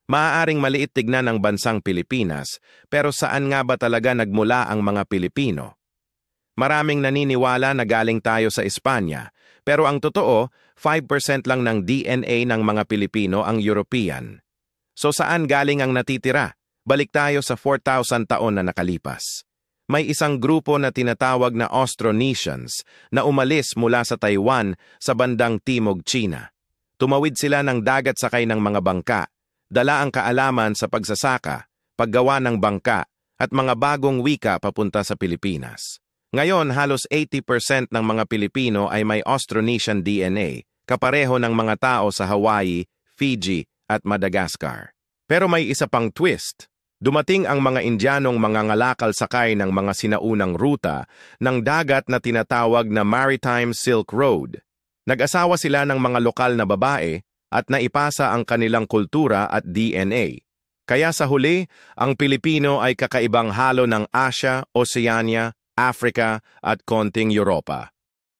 Maaaring maliit tignan ang bansang Pilipinas, pero saan nga ba talaga nagmula ang mga Pilipino? Maraming naniniwala na galing tayo sa Espanya, pero ang totoo, 5% lang ng DNA ng mga Pilipino ang European. So saan galing ang natitira? Balik tayo sa 4,000 taon na nakalipas. May isang grupo na tinatawag na Austronesians na umalis mula sa Taiwan sa bandang Timog China. Tumawid sila ng dagat sakay ng mga bangka, dala ang kaalaman sa pagsasaka, paggawa ng bangka, at mga bagong wika papunta sa Pilipinas. Ngayon, halos 80% ng mga Pilipino ay may Austronesian DNA, kapareho ng mga tao sa Hawaii, Fiji, at Madagascar. Pero may isa pang twist. Dumating ang mga Indianong mangangalakal sakay ng mga sinaunang ruta ng dagat na tinatawag na Maritime Silk Road. Nag-asawa sila ng mga lokal na babae at naipasa ang kanilang kultura at DNA. Kaya sa huli, ang Pilipino ay kakaibang halo ng Asia, Oceania, Africa at konting Europa.